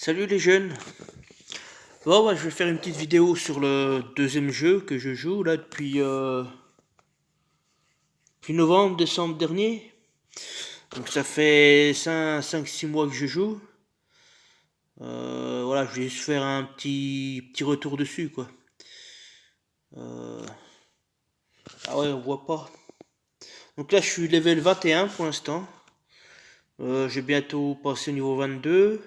Salut les jeunes. Bon, je vais faire une petite vidéo sur le deuxième jeu que je joue là depuis novembre, décembre dernier. Donc ça fait 5-6 mois que je joue. Voilà, je vais juste faire un petit retour dessus quoi. Ah ouais, on voit pas. Donc là je suis level 21 pour l'instant. J'ai bientôt passé au niveau 22.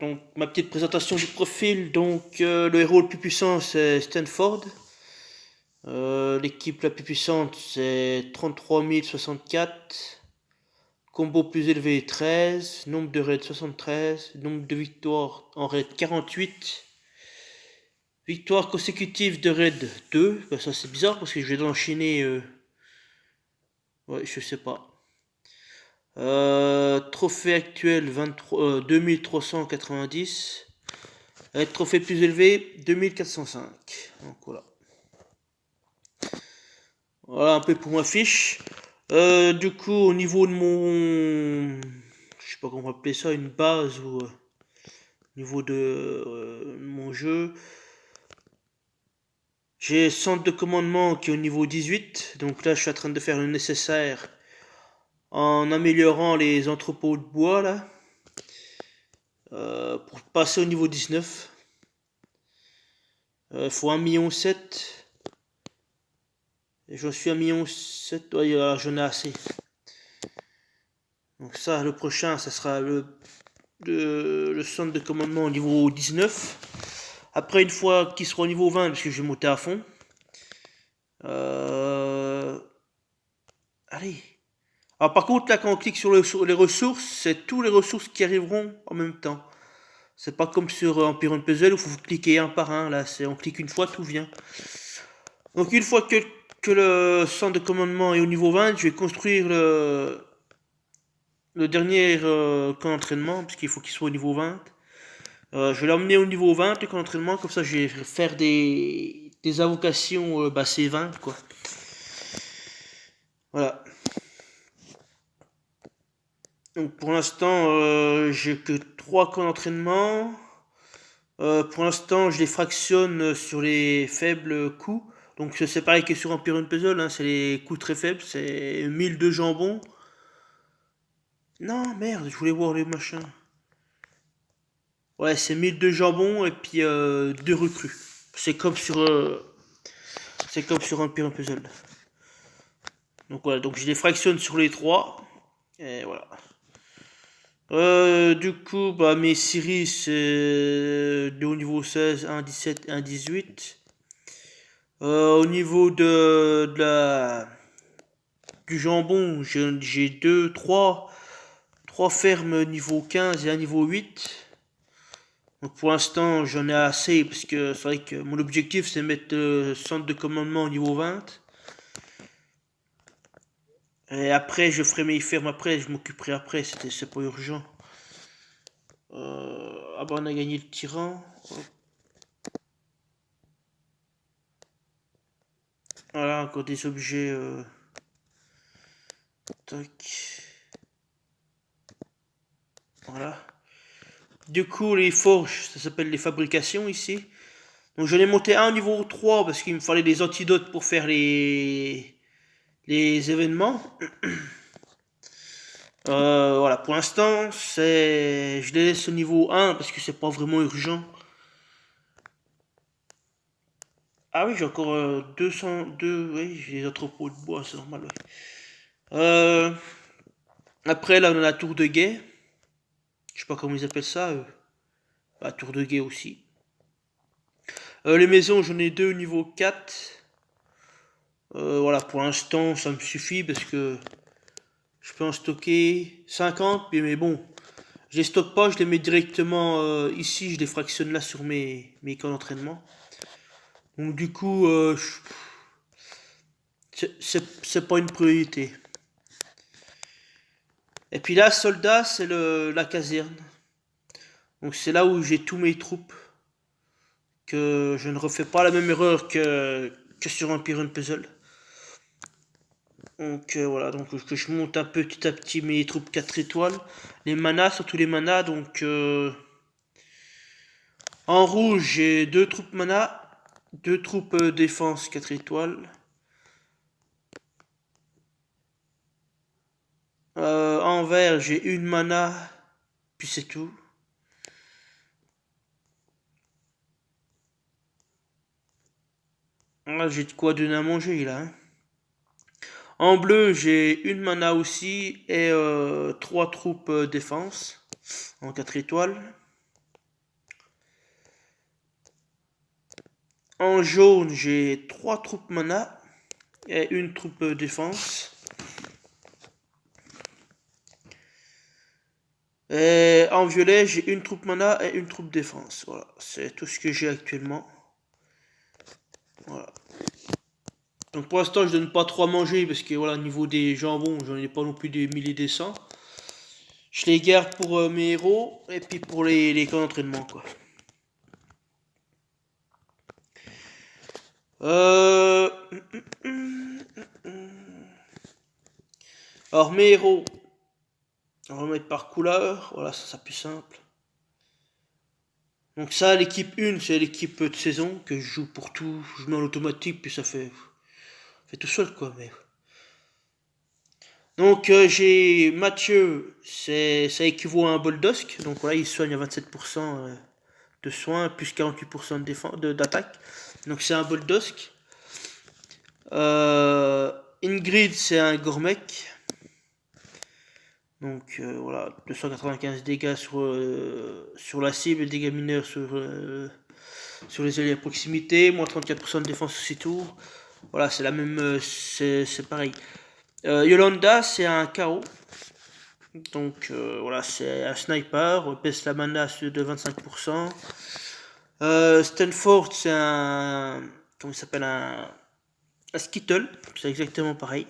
Donc ma petite présentation du profil. Donc le héros le plus puissant c'est Stanford. L'équipe la plus puissante c'est 33 064. Combo plus élevé 13. Nombre de raids 73. Nombre de victoires en raid 48. Victoire consécutive de raid 2. Ben, ça c'est bizarre parce que je vais l'enchaîner. Ouais, je sais pas. Trophée actuel 2390. Trophée plus élevé 2405. Donc voilà. Voilà un peu pour ma fiche. Du coup, au niveau de mon, je sais pas comment on va appeler ça, une base ou au niveau de mon jeu, j'ai centre de commandement qui est au niveau 18. Donc là, je suis en train de faire le nécessaire en améliorant les entrepôts de bois là, pour passer au niveau 19. Faut 1,7 million. Et j'en suis à 1,7 million. Ouais, alors j'en ai assez. Donc ça, le prochain, ça sera le centre de commandement au niveau 19. Après, une fois qu'il sera au niveau 20, parce que je vais monter à fond. Allez. Alors par contre, là, quand on clique sur les ressources, c'est tous les ressources qui arriveront en même temps. C'est pas comme sur Empire Puzzle où il faut cliquer un par un. Là, on clique une fois, tout vient. Donc une fois que le centre de commandement est au niveau 20, je vais construire le dernier camp d'entraînement, parce qu'il faut qu'il soit au niveau 20. Je vais l'emmener au niveau 20, le camp d'entraînement, comme ça je vais faire des invocations C20, quoi. Voilà. Donc pour l'instant, j'ai que 3 camps d'entraînement. Pour l'instant, je les fractionne sur les faibles coups. Donc c'est pareil que sur Empire Puzzle, hein, c'est les coups très faibles, c'est 1000 de jambon. Non, merde, je voulais voir les machins. Ouais, c'est 1000 de jambon et puis 2 recrues. C'est comme sur Empire Puzzle. Donc voilà, donc je les fractionne sur les 3. Et voilà. Du coup, bah, mes séries, c'est de au niveau 16, 1, 17, 1, 18. Au niveau du jambon, j'ai 2, 3 fermes niveau 15 et un niveau 8. Donc pour l'instant, j'en ai assez parce que c'est vrai que mon objectif, c'est mettre le centre de commandement au niveau 20. Et après, je ferai mes fermes après, je m'occuperai après, c'est pas urgent. Ah bah on a gagné le tyran. Voilà, encore des objets. Tac. Voilà. Du coup, les forges, ça s'appelle les fabrications ici. Donc j'en ai monté un au niveau 3 parce qu'il me fallait des antidotes pour faire les événements. Voilà, pour l'instant, je les laisse au niveau 1 parce que c'est pas vraiment urgent. Ah oui, j'ai encore 202, oui, j'ai des entrepôts de bois, c'est normal, ouais. Après, là, on a la tour de guet. Je sais pas comment ils appellent ça. La tour de guet aussi. Les maisons, j'en ai deux au niveau 4. Voilà, pour l'instant, ça me suffit parce que je peux en stocker 50, mais bon, je les stocke pas, je les mets directement ici, je les fractionne là sur mes camps d'entraînement. Donc du coup, c'est pas une priorité. Et puis là, soldat, c'est la caserne. Donc c'est là où j'ai tous mes troupes. Que je ne refais pas la même erreur que sur Empire Puzzle. Donc voilà, donc que je monte un peu petit à petit mes troupes 4 étoiles. Les manas, surtout les manas, donc en rouge j'ai 2 troupes mana, 2 troupes défense 4 étoiles. En vert j'ai une mana, puis c'est tout. Là j'ai de quoi donner à manger là. Hein. En bleu j'ai une mana aussi et 3 troupes défense en 4 étoiles. En jaune j'ai 3 troupes mana et une troupe défense. Et en violet, j'ai une troupe mana et une troupe défense. Voilà, c'est tout ce que j'ai actuellement. Voilà. Donc pour l'instant, je donne pas trop à manger parce que voilà, au niveau des jambons, j'en ai pas non plus des milliers des cents. Je les garde pour mes héros et puis pour les camps d'entraînement quoi. Euh... Alors mes héros, on va mettre par couleur. Voilà, ça c'est plus simple. Donc ça, l'équipe 1, c'est l'équipe de saison que je joue pour tout. Je mets en automatique, puis ça fait tout seul quoi. Mais donc j'ai Mathieu, ça équivaut à un Boldosk. Donc voilà, il soigne à 27% de soins, plus 48% d'attaque. Donc c'est un Boldosk. Ingrid, c'est un Gormek. Donc voilà, 295 dégâts sur la cible, dégâts mineurs sur les alliés à proximité, moins 34% de défense aussi tour. Voilà, c'est la même, c'est pareil. Yolanda, c'est un KO. Donc voilà, c'est un sniper, baisse la mana de 25%. Stanford, c'est un. Comment il s'appelle un Skittle, c'est exactement pareil.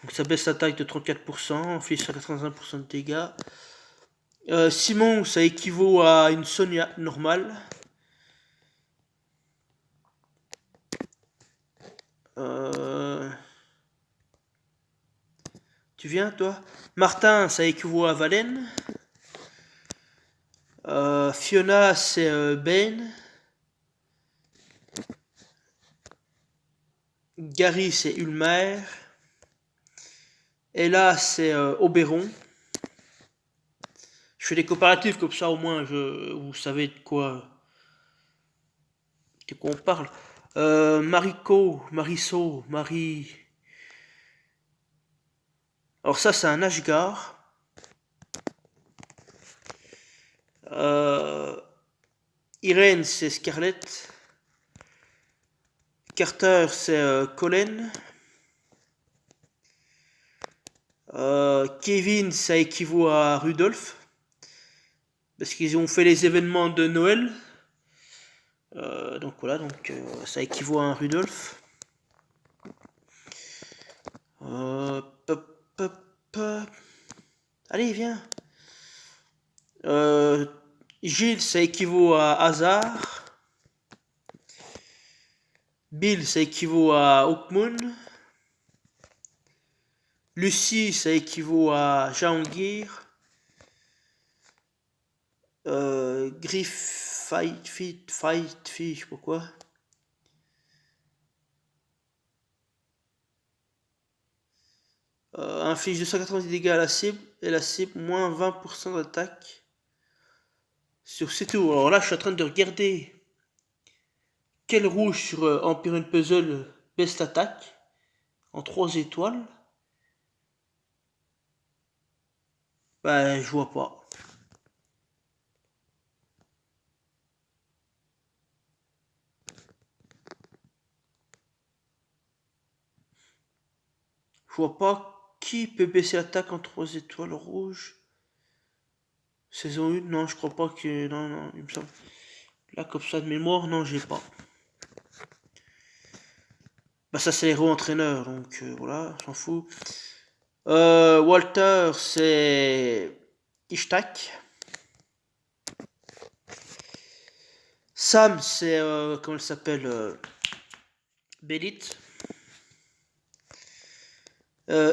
Donc ça baisse l'attaque de 34%, inflige 185% de dégâts. Simon, ça équivaut à une Sonia normale. Tu viens toi? Martin, ça équivaut à Valen. Fiona, c'est Ben. Gary, c'est Ulmer. Et là, c'est Oberon. Je fais des comparatifs comme ça, au moins, vous savez de quoi on parle. Mariso, Marie. Alors ça, c'est un Ashgar. Irène, c'est Scarlett. Carter, c'est Colin. Kevin, ça équivaut à Rudolph. Parce qu'ils ont fait les événements de Noël. Donc voilà, donc ça équivaut à un Rudolph. Allez, viens. Gilles, ça équivaut à Hazard. Bill, ça équivaut à Hawkmoon. Lucie, ça équivaut à Jahangir. Griff, Fight, je sais pas quoi. Inflige 290 dégâts à la cible, et la cible moins 20% d'attaque sur ses tours. Alors là, je suis en train de regarder quel rouge sur Empire Puzzle baisse l'attaque en 3 étoiles. Bah, je vois pas. Je vois pas qui peut baisser l'attaque en 3 étoiles rouges. Saison 1, non, je crois pas que. Non, non, il me semble. Là, comme ça de mémoire, non, j'ai pas. Bah, ça, c'est héros entraîneur, donc voilà, j'en fous. Walter, c'est Ishtak. Sam, c'est. Comment elle s'appelle Belit.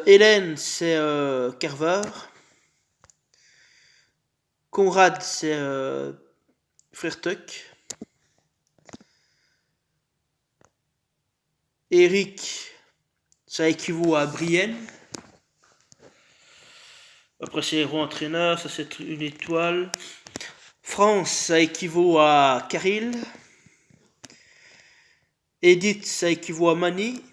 Hélène, c'est Carver. Conrad, c'est Frère Tuck. Eric, ça équivaut à Brienne. Après, c'est héros entraîneur, ça c'est une étoile. France, ça équivaut à Caril. Edith, ça équivaut à Mani.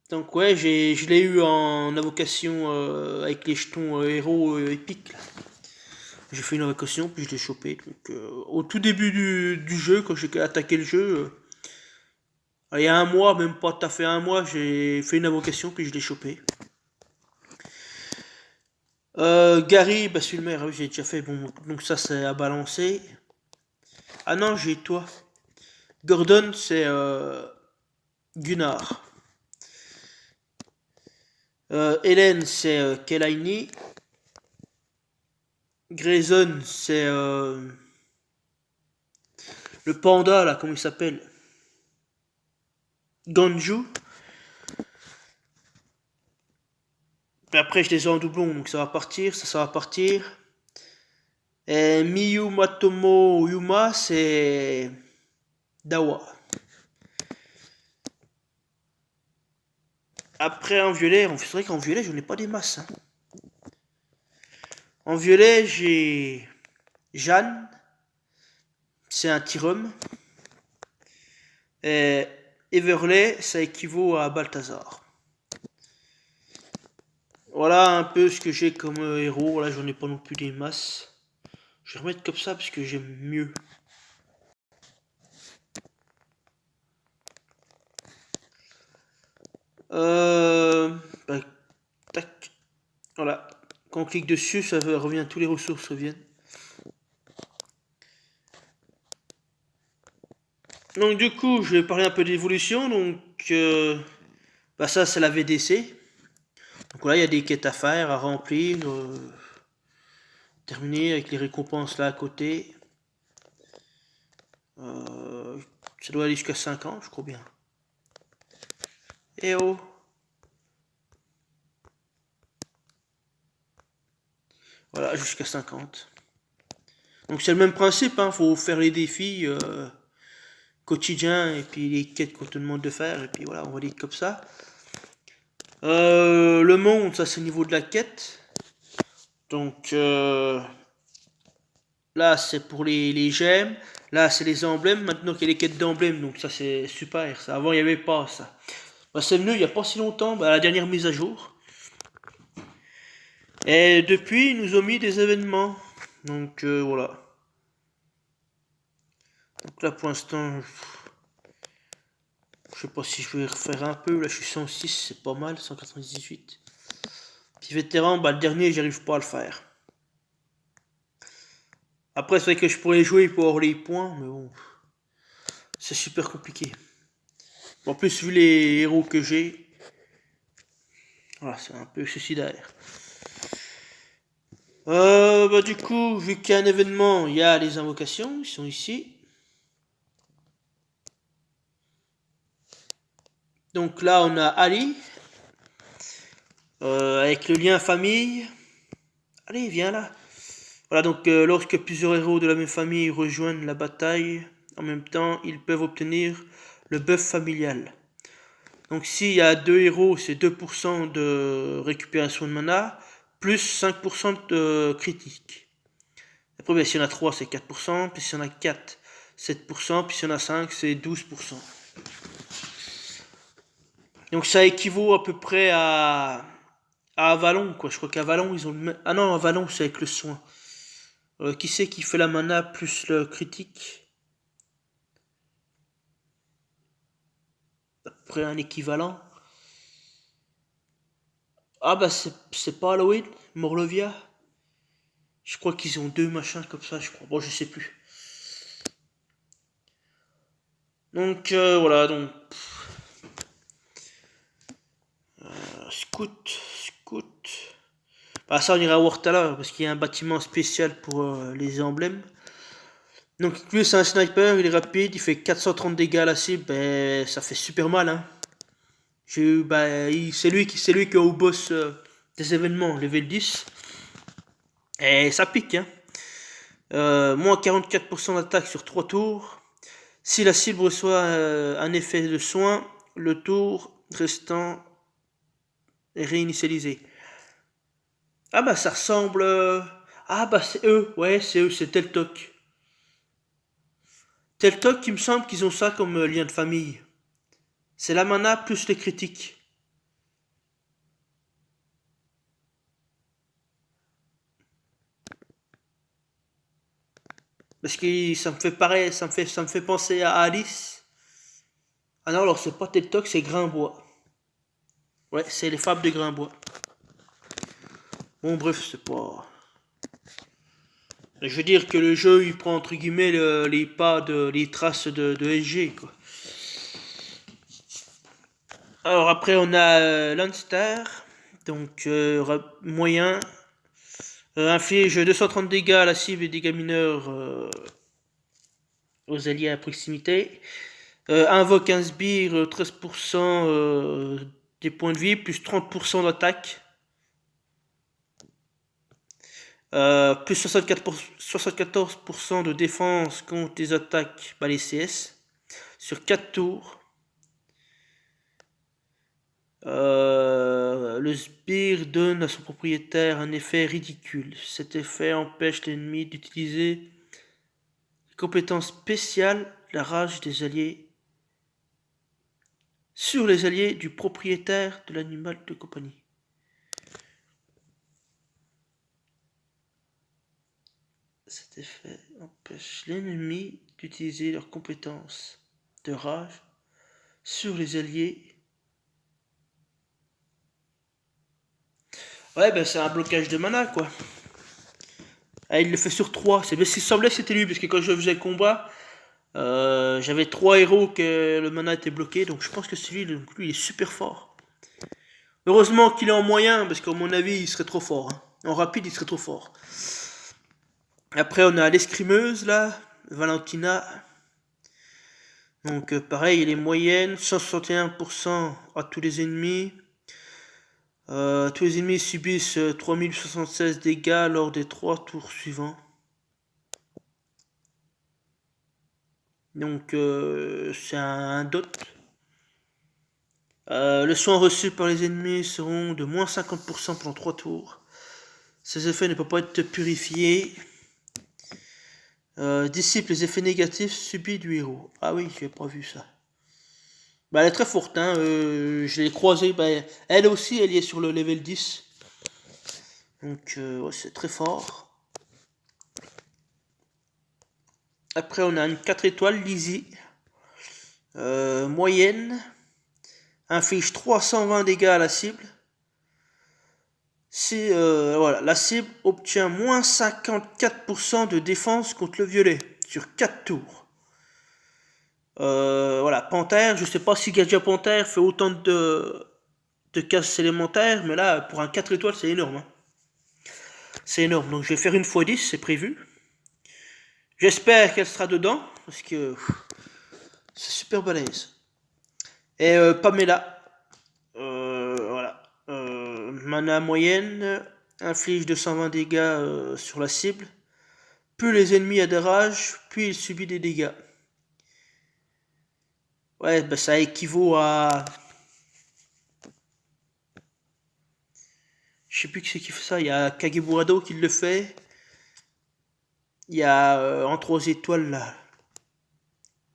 Donc ouais, je l'ai eu en invocation avec les jetons héros épiques. J'ai fait une invocation, puis je l'ai chopé. Donc, au tout début du jeu, quand j'ai attaqué le jeu, il y a un mois, même pas tout à fait un mois, j'ai fait une invocation, puis je l'ai chopé. Gary, bah celui le maire, oui, j'ai déjà fait. Bon, donc ça c'est à balancer. Ah non, j'ai toi. Gordon, c'est Gunnar. Hélène, c'est Kelaini. Grayson, c'est le panda là, comment il s'appelle? Ganju. Et après, je les ai en doublon, donc ça va partir, ça va partir. Et Miyu Matomo Yuma, c'est Dawa. Après, en violet, c'est vrai qu'en violet, je n'ai pas des masses. Hein. En violet, j'ai Jeanne, c'est un Tyrum. Et Everley, ça équivaut à Balthazar. Voilà un peu ce que j'ai comme héros. Là, j'en ai pas non plus des masses. Je vais remettre comme ça parce que j'aime mieux. Bah, tac. Voilà. Quand on clique dessus, ça revient, tous les ressources reviennent. Donc du coup, je vais parler un peu d'évolution. Donc, bah ça c'est la VDC. Donc voilà, il y a des quêtes à faire, à remplir. Terminer avec les récompenses là à côté. Ça doit aller jusqu'à 5 ans, je crois bien. Eh oh! Voilà, jusqu'à 50. Donc c'est le même principe, hein, faut faire les défis quotidiens et puis les quêtes qu'on te demande de faire, et puis voilà, on va dire comme ça. Le monde, ça c'est au niveau de la quête. Donc là c'est pour les gemmes, là c'est les emblèmes, maintenant qu'il y a les quêtes d'emblèmes, donc ça c'est super, ça. Avant il n'y avait pas ça. Bah, c'est venu il n'y a pas si longtemps, bah, la dernière mise à jour. Et depuis, ils nous ont mis des événements. Donc voilà. Donc là pour l'instant, je sais pas si je vais refaire un peu. Là je suis 106, c'est pas mal, 198. Puis vétéran, bah le dernier, j'arrive pas à le faire. Après, c'est vrai que je pourrais jouer pour avoir les points, mais bon, c'est super compliqué. En plus, vu les héros que j'ai, voilà, c'est un peu suicidaire. Bah du coup, vu qu'il y a un événement, il y a les invocations, ils sont ici. Donc là, on a Ali, avec le lien famille. Allez, viens là. Voilà, donc lorsque plusieurs héros de la même famille rejoignent la bataille, en même temps, ils peuvent obtenir le buff familial. Donc s'il y a 2 héros, c'est 2% de récupération de mana, plus 5% de critique. Après, ben, s'il y en a 3, c'est 4%, puis s'il y en a 4, 7%, puis s'il y en a 5, c'est 12%. Donc ça équivaut à peu près à Avalon, quoi. Je crois qu'Avalon, ils ont le même... Ah non, Avalon, c'est avec le soin. Qui c'est qui fait la mana plus le critique? À peu près un équivalent. Ah bah c'est pas Halloween, Morlovia. Je crois qu'ils ont deux machins comme ça, je crois. Bon, je sais plus. Donc voilà, donc scout. Bah ça on ira voir tout à l'heure parce qu'il y a un bâtiment spécial pour les emblèmes. Donc lui c'est un sniper, il est rapide, il fait 430 dégâts à la cible, ben ça fait super mal hein. J'ai eu, c'est lui qui est au boss des événements, level 10. Et ça pique, hein. Moins 44% d'attaque sur 3 tours. Si la cible reçoit un effet de soin, le tour restant est réinitialisé. Ah bah ça ressemble... Ah bah c'est eux, ouais c'est eux, c'est Teltoc. Teltoc, il me semble qu'ils ont ça comme lien de famille. C'est la mana plus les critiques. Parce que ça me fait pareil, ça me fait penser à Alice. Ah non, alors c'est pas Teltoc, c'est Grimbois. Ouais, c'est les fables de Grimbois. Bon bref, c'est pas... Je veux dire que le jeu, il prend entre guillemets les pas les traces de SG, quoi. Alors après, on a Landstar, donc moyen, inflige 230 dégâts à la cible et dégâts mineurs aux alliés à proximité. Invoque un sbire, 13% des points de vie, plus 30% d'attaque. Plus 74% de défense contre les attaques, les CS, sur 4 tours. Le sbire donne à son propriétaire un effet ridicule. Cet effet empêche l'ennemi d'utiliser les compétences spéciales, la rage des alliés, sur les alliés du propriétaire de l'animal de compagnie. Cet effet empêche l'ennemi d'utiliser leurs compétences de rage sur les alliés. Ouais, ben c'est un blocage de mana, quoi. Ah, il le fait sur 3. C'est bien, il semblait que c'était lui, parce que quand je faisais le combat, j'avais 3 héros que le mana était bloqué, donc je pense que c'est lui, donc lui il est super fort. Heureusement qu'il est en moyen, parce qu'à mon avis il serait trop fort. Hein. En rapide il serait trop fort. Après on a l'escrimeuse là, Valentina. Donc pareil, elle est moyenne, 161% à tous les ennemis. Tous les ennemis subissent 3076 dégâts lors des 3 tours suivants. Donc c'est un dot. Les soins reçus par les ennemis seront de moins 50% pendant 3 tours. Ces effets ne peuvent pas être purifiés. Dissipe les effets négatifs subis du héros. Ah oui, j'ai pas vu ça. Elle est très forte, hein. Je l'ai croisée. Elle aussi, elle y est sur le level 10. Donc, ouais, c'est très fort. Après, on a une 4 étoiles, Lizzie. Moyenne. Inflige 320 dégâts à la cible. Si voilà, la cible obtient moins 54% de défense contre le violet sur 4 tours. Voilà, Panthère, je sais pas si Gadget Panthère fait autant de casse élémentaire, mais là, pour un 4 étoiles, c'est énorme. Hein. C'est énorme, donc je vais faire une x10, c'est prévu. J'espère qu'elle sera dedans, parce que c'est super balèze. Et Pamela, voilà, mana moyenne, inflige 220 dégâts sur la cible. Plus les ennemis a de rage, plus il subit des dégâts. Ouais, ça équivaut à... Je sais plus qui c'est qui fait ça. Il y a Kageburado qui le fait. Il y a en 3 étoiles là,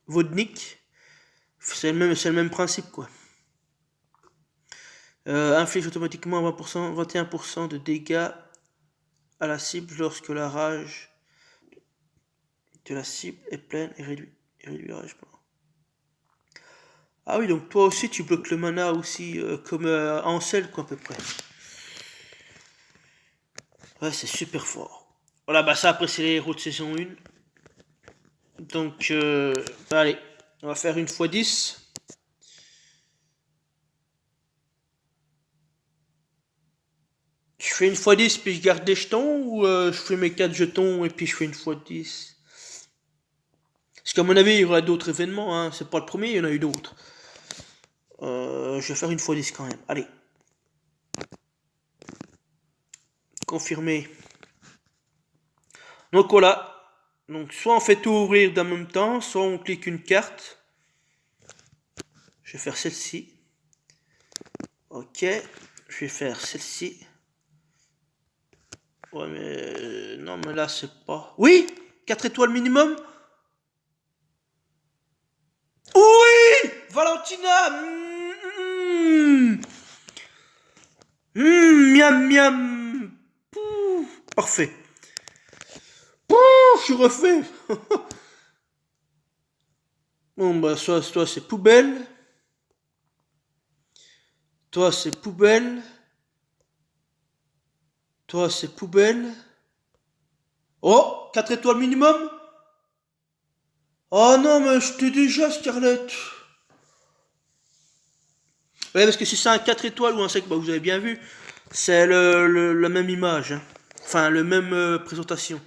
Vodnik. C'est le même principe quoi. Inflige automatiquement 20%, 21% de dégâts à la cible lorsque la rage de la cible est pleine et réduit la rage. Ah oui, donc toi aussi tu bloques le mana aussi comme Ansel quoi à peu près. Ouais, c'est super fort. Voilà, ça après c'est les héros de saison 1. Donc, allez, on va faire une x10. Je fais une x10 puis je garde des jetons ou je fais mes 4 jetons et puis je fais une x10. Parce qu'à mon avis, il y aura d'autres événements, hein. C'est pas le premier, il y en a eu d'autres. Je vais faire une fois 10 quand même. Allez. Confirmer. Donc voilà. Donc soit on fait tout ouvrir d'un même temps, soit on clique une carte. Je vais faire celle-ci. Ok. Je vais faire celle-ci. Ouais mais... Non mais là c'est pas... Oui 4 étoiles minimum. Oui Valentina. Miam miam. Pouh, parfait. Pouh, je suis refait. Bon bah toi c'est poubelle. Toi c'est poubelle. Toi c'est poubelle. Oh 4 étoiles minimum. Oh non mais je t'ai déjà Scarlett. Ouais parce que si c'est un 4 étoiles ou un 5, bah vous avez bien vu. C'est la même image. Hein. Enfin le même présentation.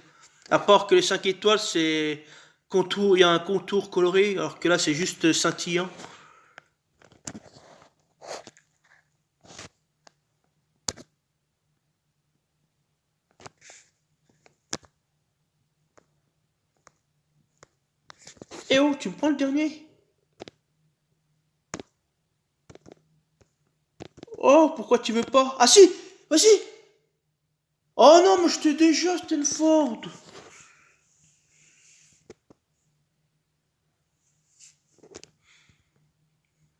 À part que les 5 étoiles c'est contour, il y a un contour coloré, alors que là c'est juste scintillant. Eh oh, tu me prends le dernier? Oh, pourquoi tu veux pas? Ah si, vas-y. Oh non, mais je t'ai déjà Stanford.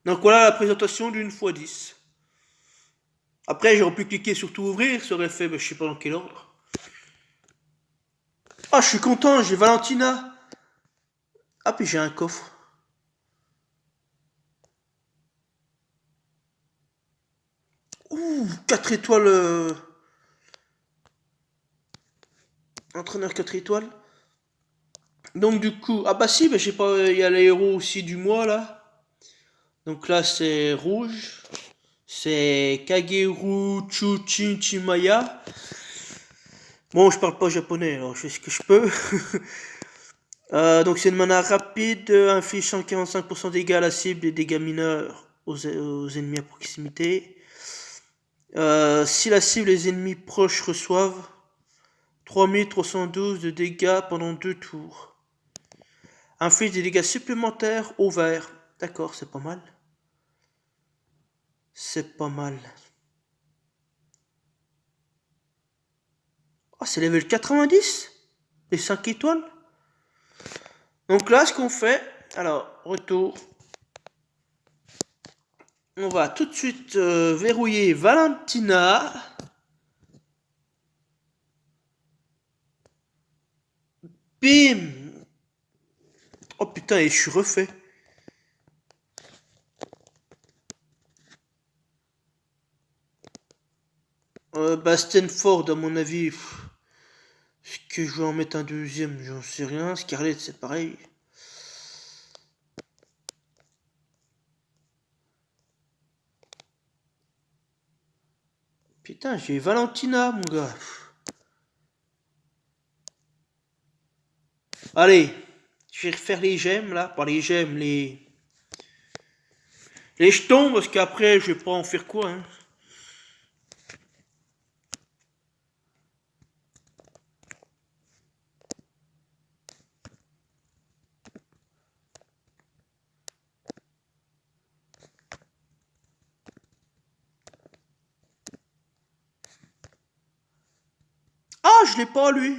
Donc voilà la présentation d'une fois 10. Après, j'aurais pu cliquer sur tout ouvrir, ça aurait fait, je sais pas dans quel ordre. Ah, je suis content, j'ai Valentina. Ah, puis j'ai un coffre. Ouh, 4 étoiles. Entraîneur 4 étoiles. Donc du coup, ah bah si, bah, j'ai pas, il y a les héros aussi du mois là. Donc là c'est rouge. C'est Kageru Chimaya. Bon, je parle pas japonais, alors je fais ce que je peux. Donc c'est une mana rapide, inflige 145% de dégâts à la cible et dégâts mineurs aux ennemis à proximité. Si la cible et les ennemis proches reçoivent 3312 de dégâts pendant 2 tours. Inflige des dégâts supplémentaires au vert. D'accord, c'est pas mal. C'est pas mal. Oh, c'est level 90 les 5 étoiles. Donc là, ce qu'on fait, alors, retour. On va tout de suite verrouiller Valentina. Bim. Oh putain, et je suis refait. Bah Stanford, à mon avis, est-ce que je vais en mettre un deuxième? J'en sais rien. Scarlett, c'est pareil. Putain, j'ai Valentina, mon gars. Allez, je vais refaire les gemmes, là. Pas les gemmes, les jetons, parce qu'après, je vais pas en faire quoi, hein. Ah, je l'ai pas, lui.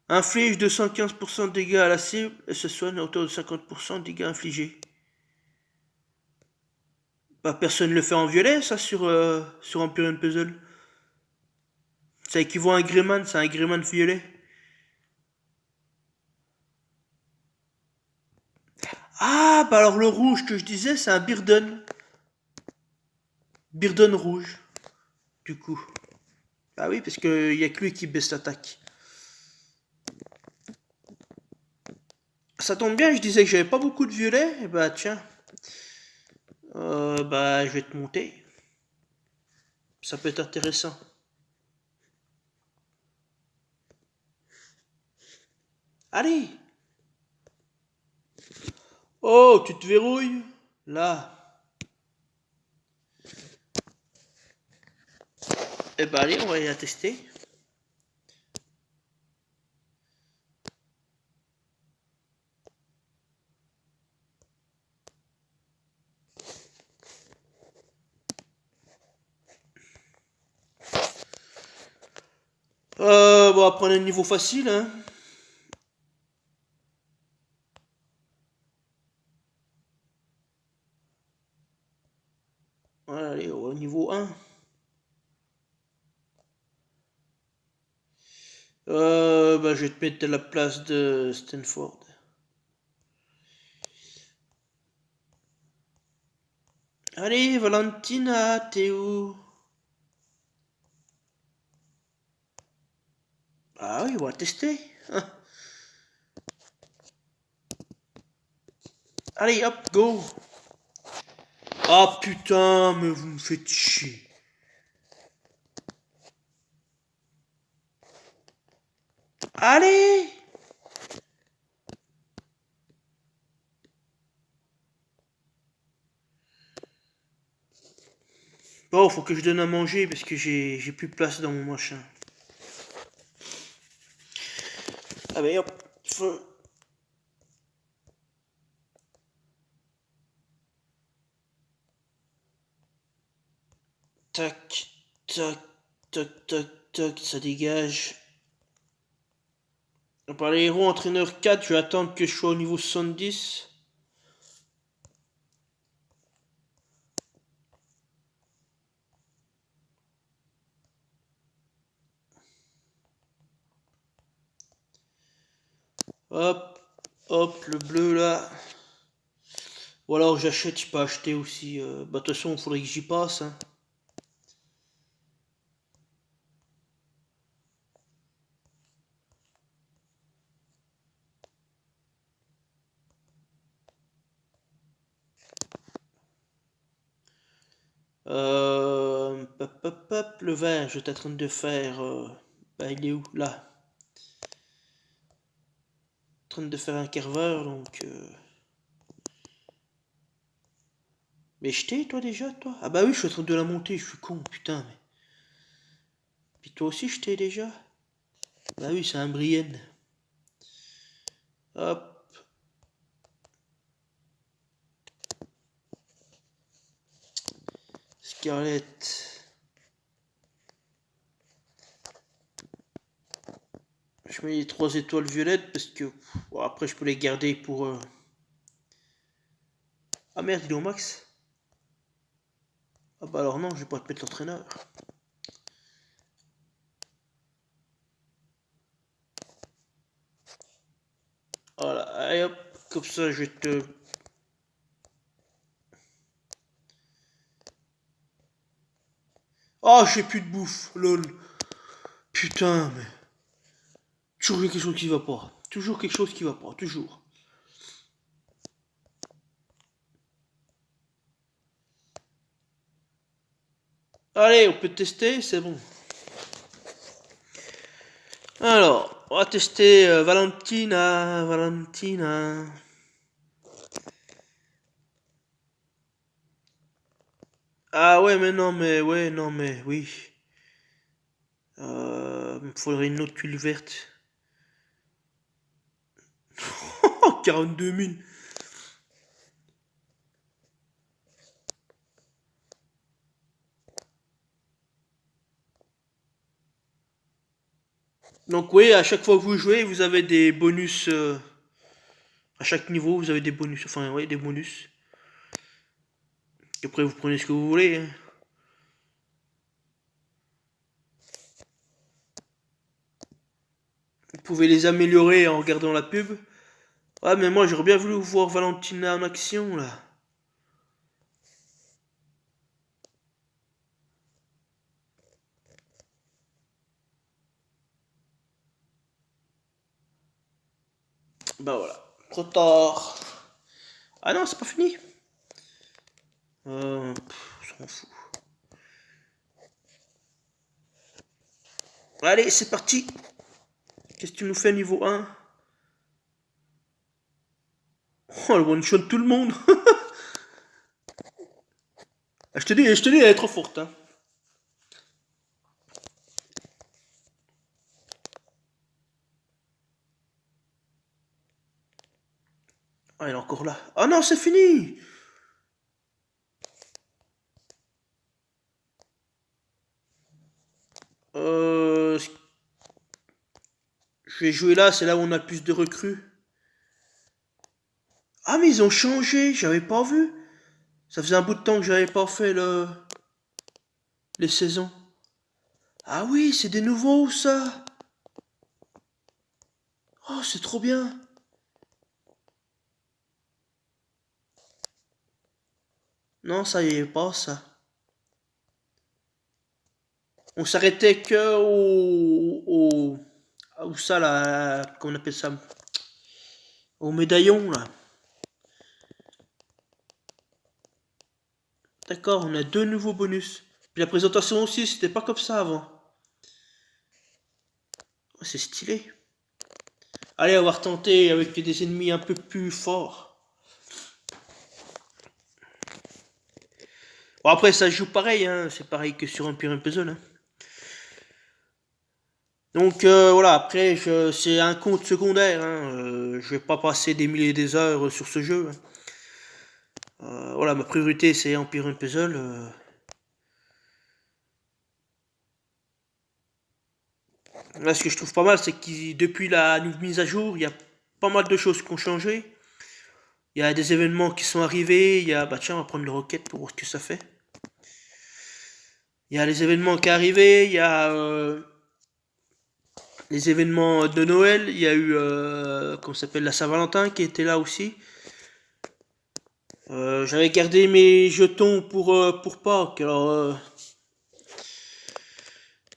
Inflige 215% de dégâts à la cible et se soigne à hauteur de 50% de dégâts infligés. Bah, personne ne le fait en violet, ça, sur Empyrean Puzzle. Ça équivaut à un Greyman, c'est un Greyman violet. Ah, bah alors le rouge que je disais, c'est un Bearden. Bearden rouge, du coup. Ah oui, parce qu'il n'y a que lui qui baisse l'attaque. Ça tombe bien, je disais que j'avais pas beaucoup de violet. Et bah tiens, bah je vais te monter. Ça peut être intéressant. Allez. Oh, tu te verrouilles? Là. Eh ben allez, on va aller la tester. Bon, on va prendre un niveau facile, hein. Voilà, allez, au niveau 1. Bah, je vais te mettre à la place de Stanford. Allez, Valentina, t'es où? Ah oui, on va tester. Hein. Allez, hop, go. Ah putain, mais vous me faites chier. Allez! Bon, faut que je donne à manger parce que j'ai plus de place dans mon machin. Ah ben hop, feu. Tac, tac, tac, tac, tac, ça dégage. Par les héros entraîneur 4, je vais attendre que je sois au niveau 70. Hop, hop, le bleu là. Ou alors j'achète, je peux acheter aussi. Bah de toute façon, il faudrait que j'y passe. Hein. Le vert, je suis en train de faire. Bah il est où? Là. En train de faire un carveur, donc. Mais je t'ai, toi déjà, toi? Ah bah oui, je suis en train de la monter, je suis con, putain. Mais... Puis toi aussi, je t'ai déjà? Bah oui, c'est un Brienne. Hop. Scarlett. Je mets les 3 étoiles violettes parce que bon, après je peux les garder pour. Ah merde, il est au max. Ah bah alors non, je vais pas te mettre l'entraîneur. Voilà, allez hop, comme ça je vais te. Oh, j'ai plus de bouffe, lol. Putain, mais. Toujours quelque chose qui va pas. Toujours quelque chose qui va pas, toujours. Allez, on peut tester, c'est bon. Alors, on va tester Valentina, Valentina. Ah ouais, mais non, mais ouais, non, mais oui. Il me faudrait une autre tuile verte. Oh, 42 000. Donc oui, à chaque fois que vous jouez, vous avez des bonus. À chaque niveau, vous avez des bonus. Enfin, oui, des bonus. Et après, vous prenez ce que vous voulez. Hein. Vous pouvez les améliorer en regardant la pub. Ouais, mais moi, j'aurais bien voulu voir Valentina en action, là. Bah voilà. Trop tard. Ah non, c'est pas fini. On s'en fout. Allez, c'est parti. Qu'est-ce que tu nous fais niveau 1? Oh, le one-shot de tout le monde. Ah, je te dis, elle est trop forte, hein. Ah, elle est encore là. Ah non, c'est fini. Euh, je vais jouer là, c'est là où on a le plus de recrues. Ah, mais ils ont changé, j'avais pas vu. Ça faisait un bout de temps que j'avais pas fait les saisons. Ah oui, c'est des nouveaux, ça. Oh, c'est trop bien. Non, ça y est pas, ça. On s'arrêtait que où ça, là, comment on appelle ça? Au médaillon, là. D'accord, on a deux nouveaux bonus. Puis la présentation aussi, c'était pas comme ça avant. Oh, c'est stylé. Allez, on va retenter avec des ennemis un peu plus forts. Bon, après, ça joue pareil, hein. C'est pareil que sur Empire Puzzle, hein. Donc voilà, après, c'est un compte secondaire, hein. Je vais pas passer des milliers des heures sur ce jeu, hein. Voilà, ma priorité, c'est Empire Puzzle. Là, ce que je trouve pas mal, c'est que depuis la mise à jour, il y a pas mal de choses qui ont changé. Il y a des événements qui sont arrivés. Il y a, bah tiens, on va prendre le roquette pour voir ce que ça fait. Il y a les événements qui sont arrivés. Il y a les événements de Noël. Il y a eu, comment ça s'appelle, la Saint-Valentin qui était là aussi. J'avais gardé mes jetons pour Pâques. Alors,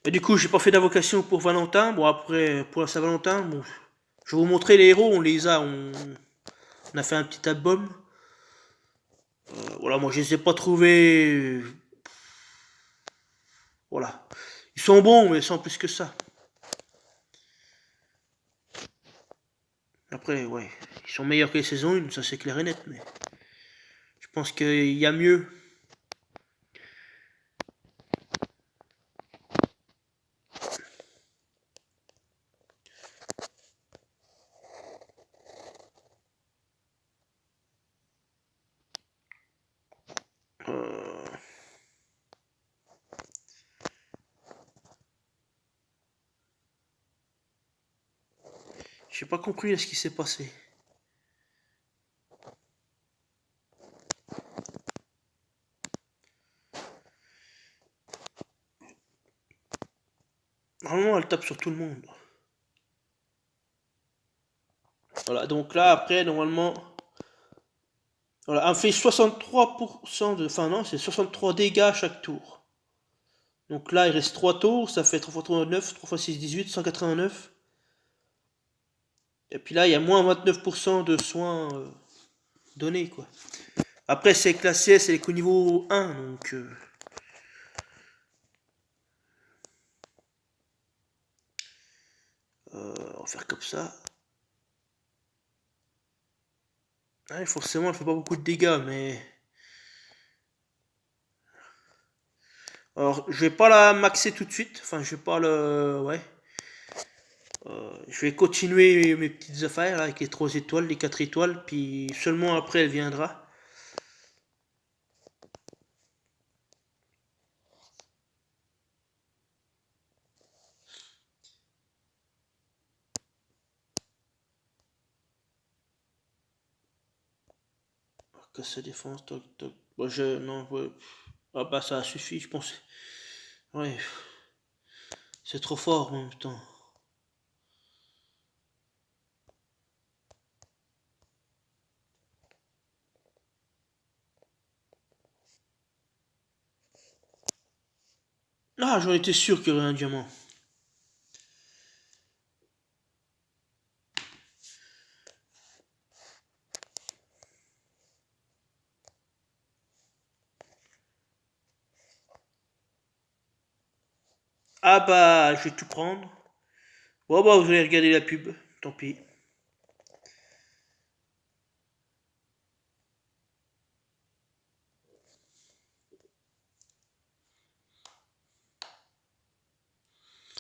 et du coup, j'ai pas fait d'invocation pour Valentin. Bon, après, pour la Saint-Valentin, bon, je vais vous montrer les héros. On les a. On a fait un petit album. Voilà, moi je les ai pas trouvés. Voilà. Ils sont bons, mais sans plus que ça. Après, ouais, ils sont meilleurs que les saisons 1, ça c'est clair et net, mais je pense qu'il y a mieux. Euh, j'ai pas compris ce qui s'est passé. Normalement, elle tape sur tout le monde. Voilà, donc là, après, normalement, voilà, elle fait 63% de. Enfin, non, c'est 63 dégâts à chaque tour. Donc là, il reste 3 tours, ça fait 3 x 3, 9, 3 x 6, 18, 189. Et puis là, il y a moins 29% de soins donnés, quoi. Après, c'est classé, c'est qu'au niveau 1, donc. On va faire comme ça. Ouais, forcément, elle fait pas beaucoup de dégâts, mais. Alors, je vais pas la maxer tout de suite. Enfin, je vais pas le. Ouais. Je vais continuer mes petites affaires là, avec les 3 étoiles, les 4 étoiles, puis seulement après elle viendra. Que ça défense, toc toc. Bon, non, ouais. Ah bah ça suffit, je pense. Ouais, c'est trop fort en même temps. Ah, j'en étais sûr qu'il y aurait un diamant. Ah bah, je vais tout prendre. Bon bah, vous allez regarder la pub. Tant pis.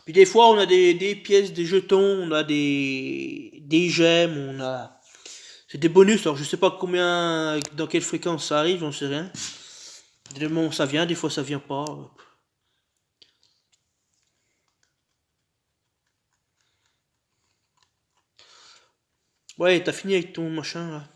Puis des fois, on a des pièces, des jetons, on a des gemmes, on a... C'est des bonus, alors je sais pas combien, dans quelle fréquence ça arrive, j'en sais rien. Des moments ça vient, des fois ça vient pas. Ouais, t'as fini avec ton machin là.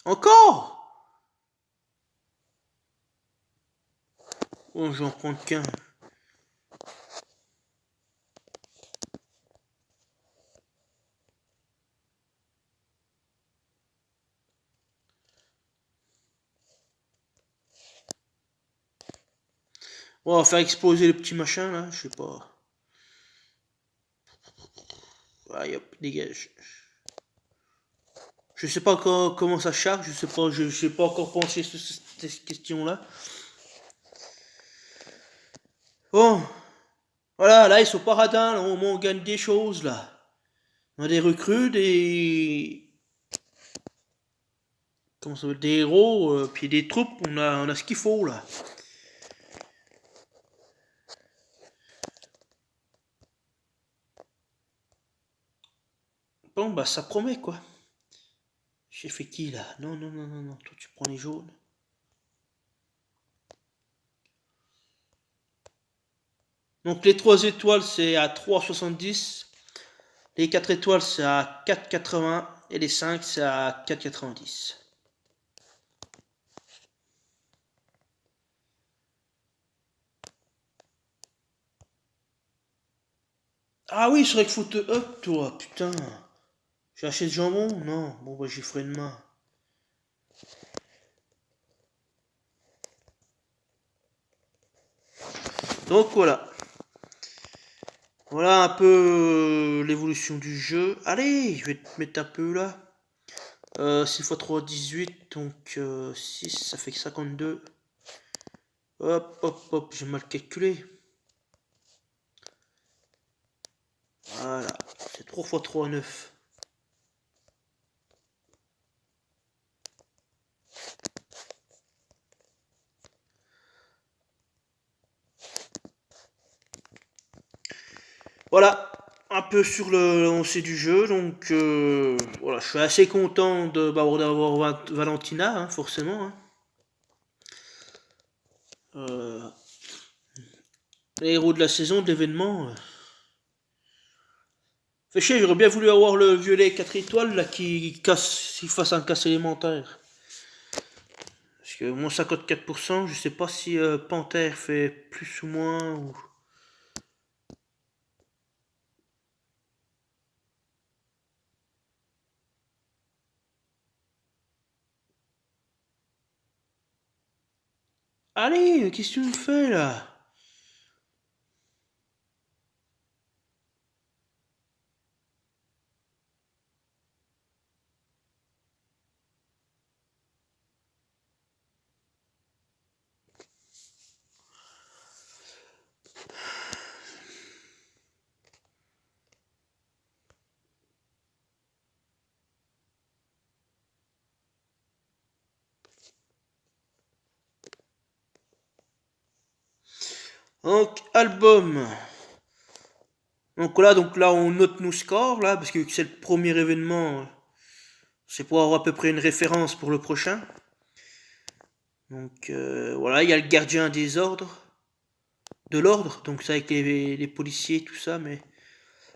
Encore? Oh, je vais en prendre qu'un. Bon, on va faire exploser le petit machin là, je sais pas. Allez hop, dégage. Je sais pas encore comment ça charge, je sais pas, je sais pas encore pensé sur cette question là. Bon, voilà, là ils sont pas radins, là, au moins on gagne des choses là. On a des recrues, des... Comment ça s'appelle? Des héros, puis des troupes, on a ce qu'il faut là. Bon, bah ça promet quoi. J'ai fait qui là? Non, non, non, non, non, toi tu prends les jaunes. Donc les 3 étoiles c'est à 3,70. Les 4 étoiles c'est à 4,80. Et les 5 c'est à 4,90. Ah oui, c'est vrai qu'il faut te up toi, putain. J'ai acheté du jambon? Non. Bon bah j'y ferai demain. Donc voilà. Voilà un peu l'évolution du jeu. Allez, je vais te mettre un peu là. 6 x 3, 18. Donc 6, ça fait 52. Hop, hop, hop, j'ai mal calculé. Voilà, c'est 3 x 3, 9. Voilà, un peu sur le lancé du jeu. Donc voilà, je suis assez content d'avoir Valentina, hein, forcément. Hein. Euh, les héros de la saison, de l'événement. Fait chier, j'aurais bien voulu avoir le violet 4 étoiles là qui fasse un casse élémentaire. Parce que moins 54%, je sais pas si Panthère fait plus ou moins. Ou... Allez, qu'est-ce que tu me fais là? Donc, album. Donc là, on note nos scores, là, parce que c'est le premier événement. C'est pour avoir à peu près une référence pour le prochain. Donc, voilà, il y a le gardien des ordres. De l'ordre, donc ça avec les policiers, tout ça, mais...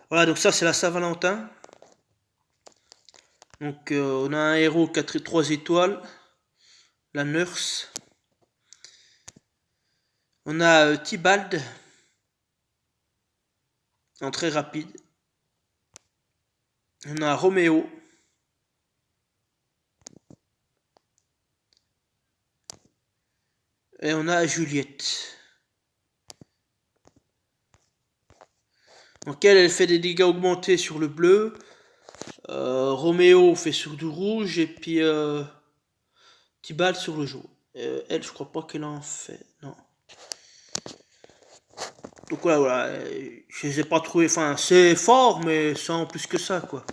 Voilà, donc ça, c'est la Saint-Valentin. Donc, on a un héros 3 étoiles. La nurse. On a Tybalt. En très rapide. On a Roméo. Et on a Juliette. Donc elle fait des dégâts augmentés sur le bleu. Roméo fait sur du rouge et puis Tibalt sur le jaune. Elle, je crois pas qu'elle en fait, non. Donc voilà, je les ai pas trouvés, enfin c'est fort mais sans plus que ça quoi.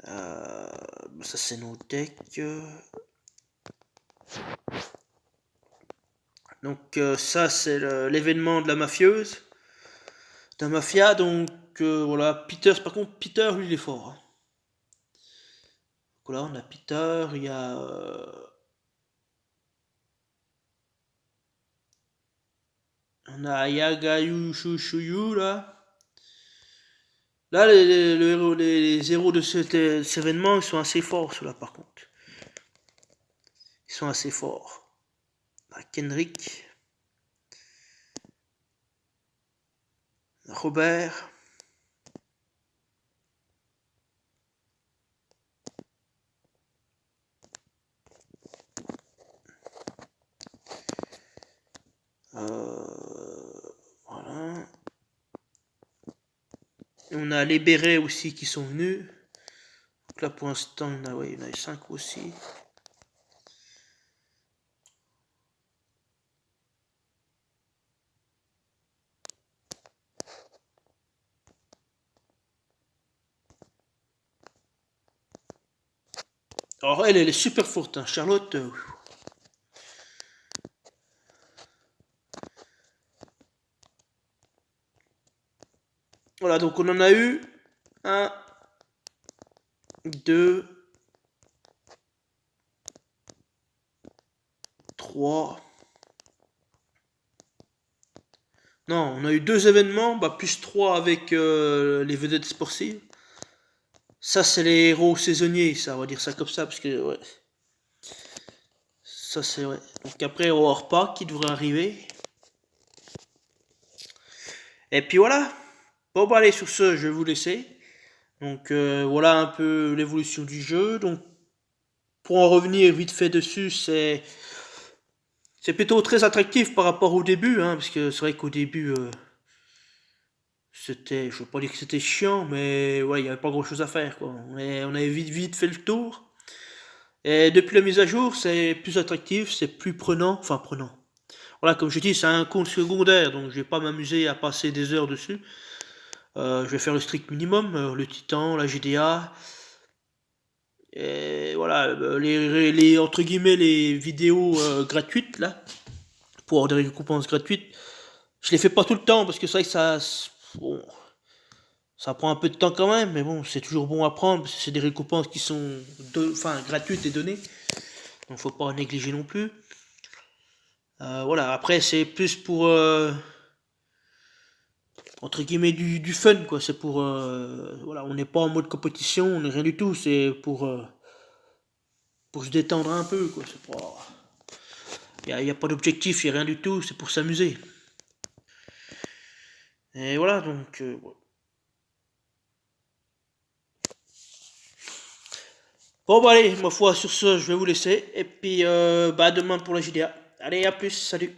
Ça c'est nos decks. Donc ça c'est l'événement de la mafieuse, de la mafia. Donc voilà, Peter, par contre Peter lui il est fort. Hein. Donc là on a Peter, il y a on a Yagayu Shushuyu là. Là, les héros de cet événement, ils sont assez forts, ceux-là, par contre. Ils sont assez forts. Bah, Kendrick. Robert. Voilà. On a les bérets aussi qui sont venus. Donc là, pour l'instant, il y en a 5 aussi. Alors, elle est super forte, hein. Charlotte. Voilà, donc on en a eu 1, 2, 3. Non, on a eu 2 événements, bah, plus 3 avec les vedettes sportives. Ça, c'est les héros saisonniers, ça, on va dire ça comme ça, parce que, ouais. Ça, c'est vrai. Donc après, au repas qui devrait arriver. Et puis voilà. Bon, bah allez, sur ce, je vais vous laisser. Donc voilà un peu l'évolution du jeu. Donc, pour en revenir vite fait dessus, c'est plutôt très attractif par rapport au début, hein, parce que c'est vrai qu'au début, c'était, je veux pas dire que c'était chiant, mais ouais, il n'y avait pas grand chose à faire, quoi. On avait vite fait le tour. Et depuis la mise à jour, c'est plus attractif, c'est plus prenant, enfin prenant. Voilà, comme je dis, c'est un compte secondaire, donc je vais pas m'amuser à passer des heures dessus. Je vais faire le strict minimum, le Titan, la GDA. Et voilà, les entre guillemets les vidéos gratuites là, pour avoir des récompenses gratuites. Je les fais pas tout le temps parce que c'est vrai que bon, ça prend un peu de temps quand même, mais bon, c'est toujours bon à prendre parce que c'est des récompenses qui sont gratuites et données. Donc faut pas en négliger non plus. Voilà, après c'est plus pour entre guillemets du fun quoi, c'est pour voilà, on n'est pas en mode compétition, on n'est rien du tout, c'est pour se détendre un peu quoi, c'est pas y a pas d'objectif, y a rien du tout, c'est pour s'amuser. Et voilà donc ouais. Bon bah allez, ma foi sur ce, je vais vous laisser et puis bah demain pour la JDA. Allez, à plus, salut.